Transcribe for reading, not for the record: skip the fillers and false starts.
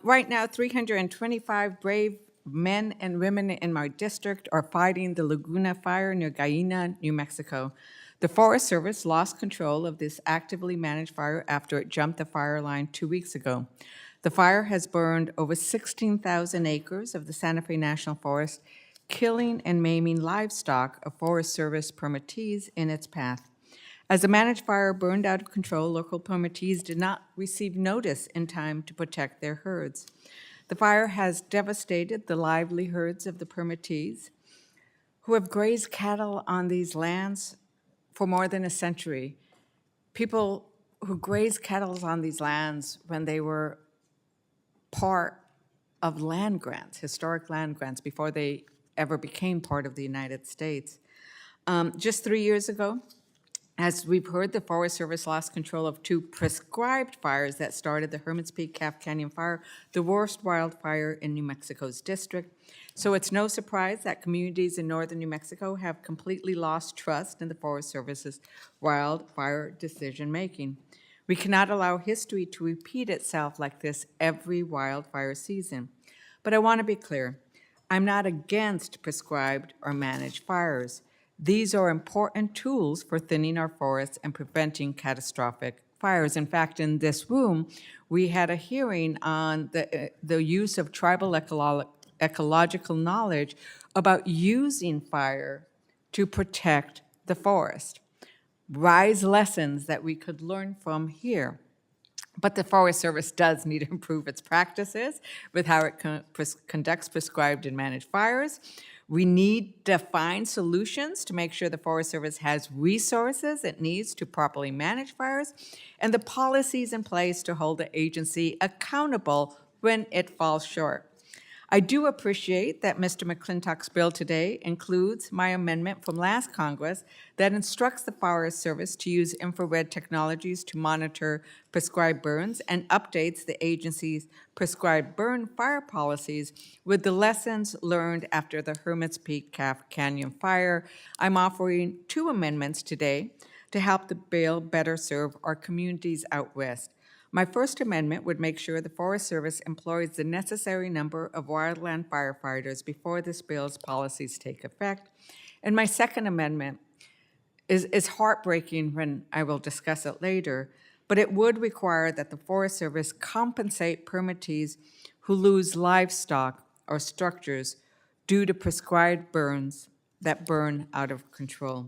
Right now, 325 brave men and women in my district are fighting the Laguna Fire near Guyana, New Mexico. The Forest Service lost control of this actively managed fire after it jumped the fire line 2 weeks ago. The fire has burned over 16,000 acres of the Santa Fe National Forest, killing and maiming livestock of Forest Service permittees in its path. As the managed fire burned out of control, local permittees did not receive notice in time to protect their herds. The fire has devastated the livelihoods of the permittees who have grazed cattle on these lands for more than a century. People who grazed cattle on these lands when they were part of land grants, historic land grants, before they ever became part of the United States. Just 3 years ago, as we've heard, the Forest Service lost control of 2 prescribed fires that started the Hermit's Peak Calf Canyon Fire, the worst wildfire in New Mexico's district. So it's no surprise that communities in northern New Mexico have completely lost trust in the Forest Service's wildfire decision-making. We cannot allow history to repeat itself like this every wildfire season. But I want to be clear, I'm not against prescribed or managed fires. These are important tools for thinning our forests and preventing catastrophic fires. In fact, in this room, we had a hearing on the use of tribal ecological knowledge about using fire to protect the forest. Wise lessons that we could learn from here. But the Forest Service does need to improve its practices with how it conducts prescribed and managed fires. We need defined solutions to make sure the Forest Service has resources it needs to properly manage fires, and the policies in place to hold the agency accountable when it falls short. I do appreciate that Mr. McClintock's bill today includes my amendment from last Congress that instructs the Forest Service to use infrared technologies to monitor prescribed burns and updates the agency's prescribed burn fire policies with the lessons learned after the Hermit's Peak Calf Canyon fire. I'm offering 2 amendments today to help the bill better serve our communities out west. My first amendment would make sure the Forest Service employs the necessary number of wildland firefighters before this bill's policies take effect. And my second amendment is heartbreaking when I will discuss it later, but it would require that the Forest Service compensate permittees who lose livestock or structures due to prescribed burns that burn out of control.